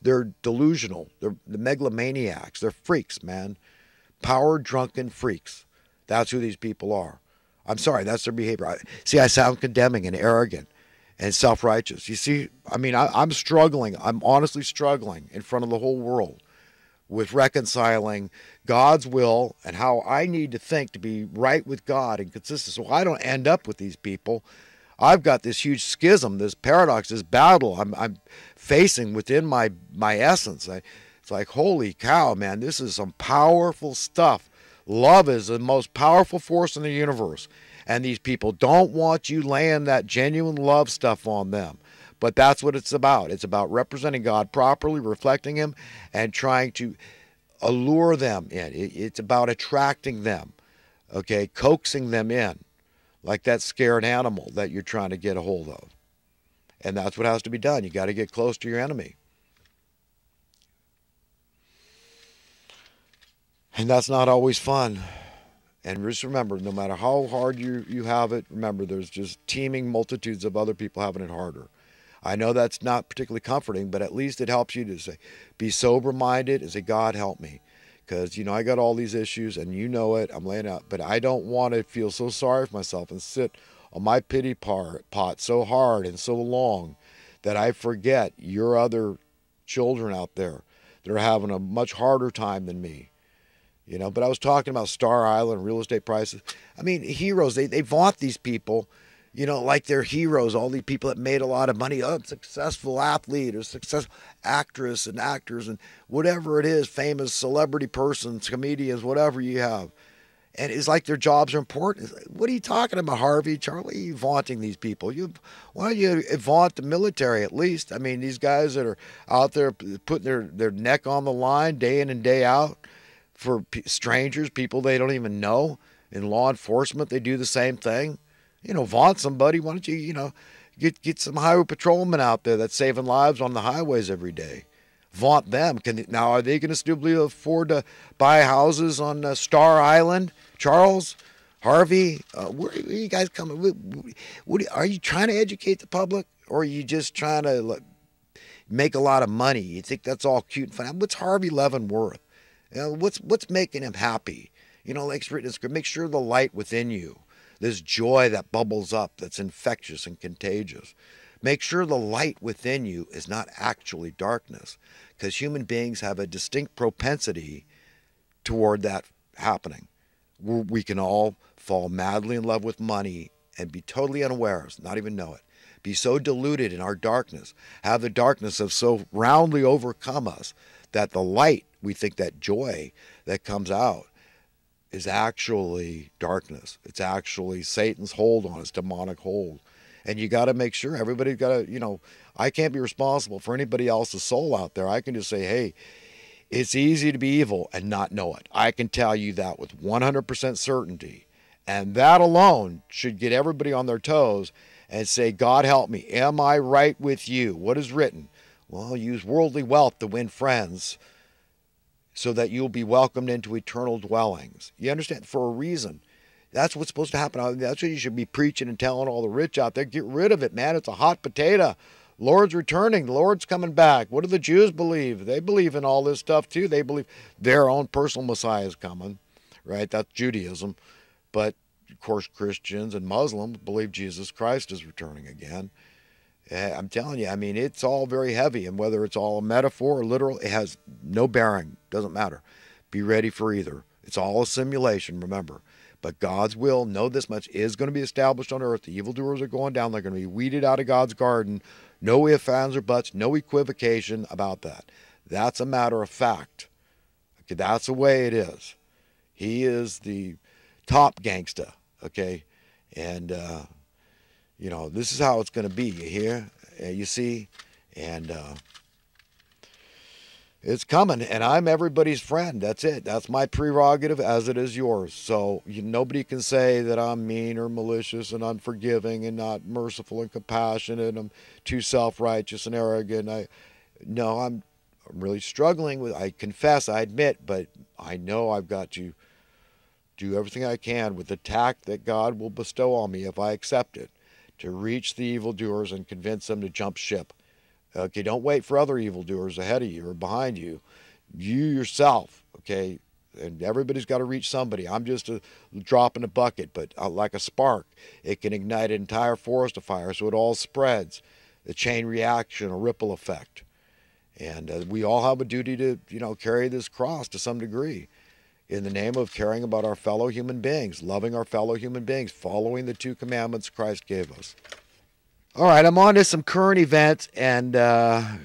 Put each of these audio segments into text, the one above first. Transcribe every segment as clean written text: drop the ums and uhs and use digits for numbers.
They're delusional. They're the megalomaniacs. They're freaks, man. Power drunken freaks. That's who these people are. I'm sorry, that's their behavior. See, I sound condemning and arrogant and self righteous. You see, I mean, I'm struggling. I'm honestly struggling in front of the whole world with reconciling God's will and how I need to think to be right with God and consistent so I don't end up with these people. I've got this huge schism, this paradox, this battle I'm facing within my essence. It's like, holy cow, man, this is some powerful stuff. Love is the most powerful force in the universe. And these people don't want you laying that genuine love stuff on them. But that's what it's about. It's about representing God properly, reflecting Him, and trying to allure them in. It's about attracting them, okay, coaxing them in, like that scared animal that you're trying to get a hold of. And that's what has to be done. You got to get close to your enemy. And that's not always fun. And just remember, no matter how hard you have it, remember there's just teeming multitudes of other people having it harder. I know that's not particularly comforting, but at least it helps you to say, be sober-minded and say, God, help me. Because, you know, I got all these issues, and you know it, I'm laying out. But I don't want to feel so sorry for myself and sit on my pity pot so hard and so long that I forget your other children out there that are having a much harder time than me. You know, but I was talking about Star Island, real estate prices. I mean, heroes, they vaunt these people, you know, like they're heroes. All these people that made a lot of money, successful athlete or successful actress and actors and whatever it is, famous celebrity persons, comedians, whatever you have. And it's like their jobs are important. What are you talking about, Harvey, Charlie? Why are you vaunting these people? Why don't you vaunt the military at least? I mean, these guys that are out there putting their neck on the line day in and day out for strangers, people they don't even know. In law enforcement, they do the same thing. You know, vaunt somebody. Why don't you, you know, get some highway patrolmen out there that's saving lives on the highways every day. Vaunt them. Now, are they going to still be able to afford to buy houses on Star Island? Charles, Harvey, where are you guys coming? Are you trying to educate the public, or are you just trying to make a lot of money? You think that's all cute and fun? What's Harvey Levin worth? You know, what's making him happy? You know, like it's written in Scripture, make sure the light within you, this joy that bubbles up, that's infectious and contagious. Make sure the light within you is not actually darkness, because human beings have a distinct propensity toward that happening. We can all fall madly in love with money and be totally unaware, not even know it. Be so deluded in our darkness, have the darkness have so roundly overcome us that the light, we think that joy that comes out, is actually darkness. It's actually Satan's hold on us, demonic hold. And you got to make sure everybody's got to, you know, I can't be responsible for anybody else's soul out there. I can just say, hey, it's easy to be evil and not know it. I can tell you that with 100% certainty. And that alone should get everybody on their toes and say, God help me. Am I right with you? What is written? Well, use worldly wealth to win friends so that you'll be welcomed into eternal dwellings. You understand? For a reason. That's what's supposed to happen. That's what you should be preaching and telling all the rich out there. Get rid of it, man. It's a hot potato. Lord's returning. The Lord's coming back. What do the Jews believe? They believe in all this stuff too. They believe their own personal Messiah is coming, right? That's Judaism. But, of course, Christians and Muslims believe Jesus Christ is returning again. I'm telling you, I mean, it's all very heavy. And whether it's all a metaphor or literal, it has no bearing. Doesn't matter. Be ready for either. It's all a simulation, remember. But God's will, know this much, is going to be established on earth. The evildoers are going down. They're going to be weeded out of God's garden. No ifs, ands, or buts. No equivocation about that. That's a matter of fact. Okay, that's the way it is. He is the top gangsta, okay? And, you know, this is how it's going to be. You hear? You see? And it's coming, and I'm everybody's friend. That's it. That's my prerogative, as it is yours. So nobody can say that I'm mean or malicious and unforgiving and not merciful and compassionate. And I'm too self-righteous and arrogant. No, I'm really struggling with. I confess, I admit, but I know I've got to do everything I can with the tact that God will bestow on me if I accept it, to reach the evildoers and convince them to jump ship. Okay, don't wait for other evildoers ahead of you or behind you. You yourself, okay, and everybody's got to reach somebody. I'm just a drop in a bucket, but like a spark, it can ignite an entire forest of fire, so it all spreads. The chain reaction, a ripple effect. And we all have a duty to, carry this cross to some degree in the name of caring about our fellow human beings, loving our fellow human beings, following the 2 commandments Christ gave us. All right, I'm on to some current events and other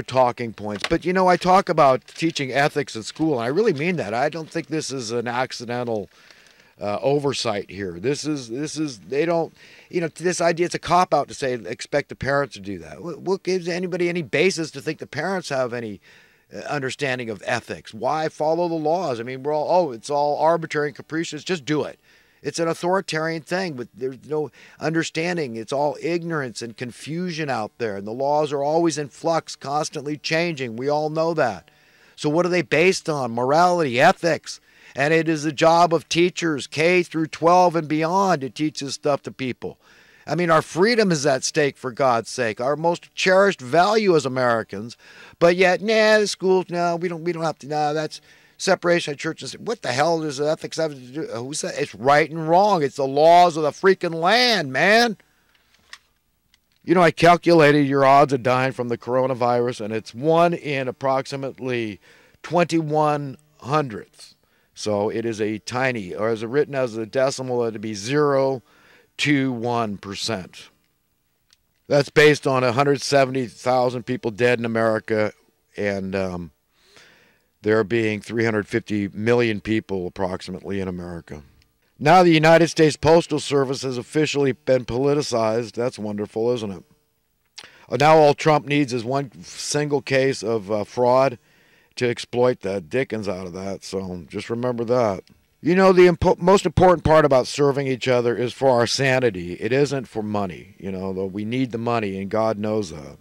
talking points. But, I talk about teaching ethics in school, and I really mean that. I don't think this is an accidental oversight here. This is they don't, this idea, it's a cop-out to say expect the parents to do that. What gives anybody any basis to think the parents have any understanding of ethics? Why follow the laws? I mean, it's all arbitrary and capricious. Just do it. It's an authoritarian thing, but there's no understanding. It's all ignorance and confusion out there, and the laws are always in flux, constantly changing. We all know that. So what are they based on? Morality, ethics. And it is the job of teachers, K through 12 and beyond, to teach this stuff to people. I mean, our freedom is at stake, for God's sake, our most cherished value as Americans. But yet, the schools, we don't have to, that's separation of church and state. What the hell does ethics have to do? Who said it's right and wrong? It's the laws of the freaking land, man. I calculated your odds of dying from the coronavirus, and it's 1 in approximately 21 hundredths. So it is a tiny, or as written as a decimal, it'd be 0.01%. That's based on 170,000 people dead in America, and there being 350 million people approximately in America. Now the United States Postal Service has officially been politicized. That's wonderful, isn't it? Now all Trump needs is one single case of fraud to exploit the dickens out of that. So just remember that. The most important part about serving each other is for our sanity. It isn't for money, though we need the money, and God knows that.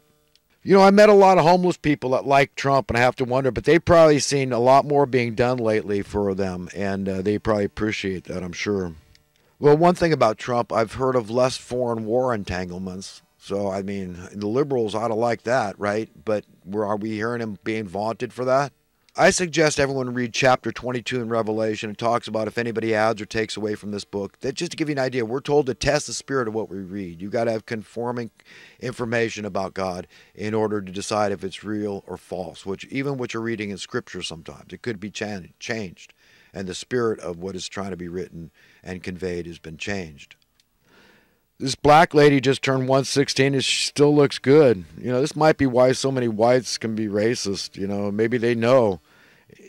I met a lot of homeless people that like Trump, and I have to wonder, but they've probably seen a lot more being done lately for them, and they probably appreciate that, I'm sure. Well, one thing about Trump, I've heard of less foreign war entanglements. So, I mean, the liberals ought to like that, right? But are we hearing him being vaunted for that? I suggest everyone read chapter 22 in Revelation. It talks about if anybody adds or takes away from this book. That just to give you an idea, we're told to test the spirit of what we read. You've got to have conforming information about God in order to decide if it's real or false, even what you're reading in Scripture sometimes. It could be changed, and the spirit of what is trying to be written and conveyed has been changed. This black lady just turned 116 and she still looks good. This might be why so many whites can be racist. Maybe they know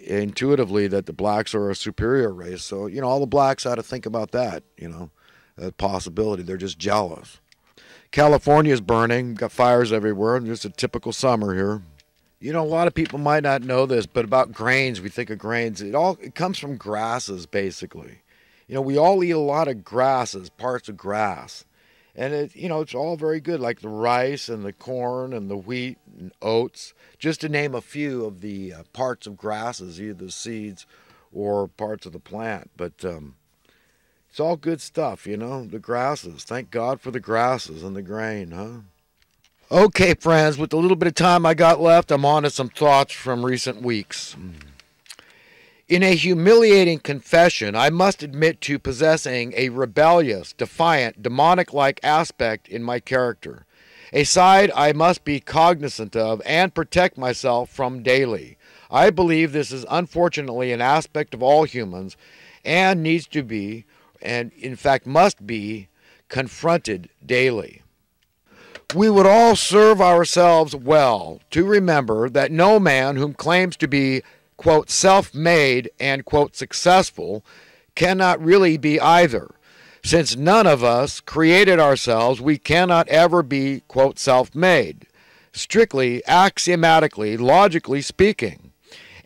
intuitively that the blacks are a superior race. So, all the blacks ought to think about that, that possibility. They're just jealous. California's burning, got fires everywhere, just a typical summer here. A lot of people might not know this, but about grains, we think of grains. It comes from grasses, basically. We all eat a lot of grasses, parts of grass. And it's all very good, like the rice and the corn and the wheat and oats, just to name a few of the parts of grasses, either the seeds or parts of the plant. But it's all good stuff, the grasses. Thank God for the grasses and the grain, huh? Okay, friends, with the little bit of time I got left, I'm on to some thoughts from recent weeks. In a humiliating confession, I must admit to possessing a rebellious, defiant, demonic-like aspect in my character, a side I must be cognizant of and protect myself from daily. I believe this is unfortunately an aspect of all humans and needs to be, and in fact must be, confronted daily. We would all serve ourselves well to remember that no man whom claims to be quote, self-made and, quote, successful, cannot really be either. Since none of us created ourselves, we cannot ever be, quote, self-made, strictly, axiomatically, logically speaking.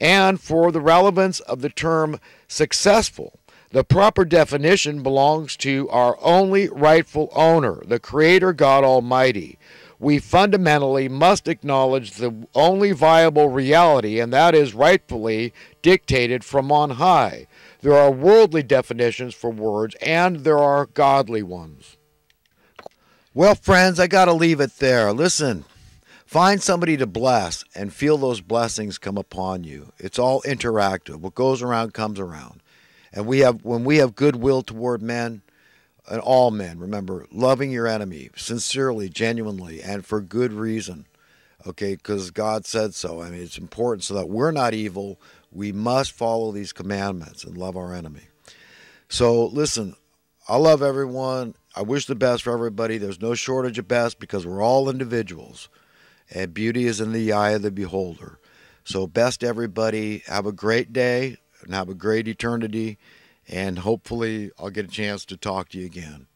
And for the relevance of the term successful, the proper definition belongs to our only rightful owner, the Creator God Almighty. We fundamentally must acknowledge the only viable reality, and that is rightfully dictated from on high. There are worldly definitions for words, and there are godly ones. Well, friends, I got to leave it there. Listen, Find somebody to bless and feel those blessings come upon you. It's all interactive. What goes around comes around. And when we have goodwill toward men, and all men, remember, loving your enemy sincerely, genuinely, and for good reason. Okay, because God said so. I mean, it's important so that we're not evil. We must follow these commandments and love our enemy. So listen, I love everyone. I wish the best for everybody. There's no shortage of best because we're all individuals. And beauty is in the eye of the beholder. So best everybody. Have a great day and have a great eternity. And hopefully I'll get a chance to talk to you again.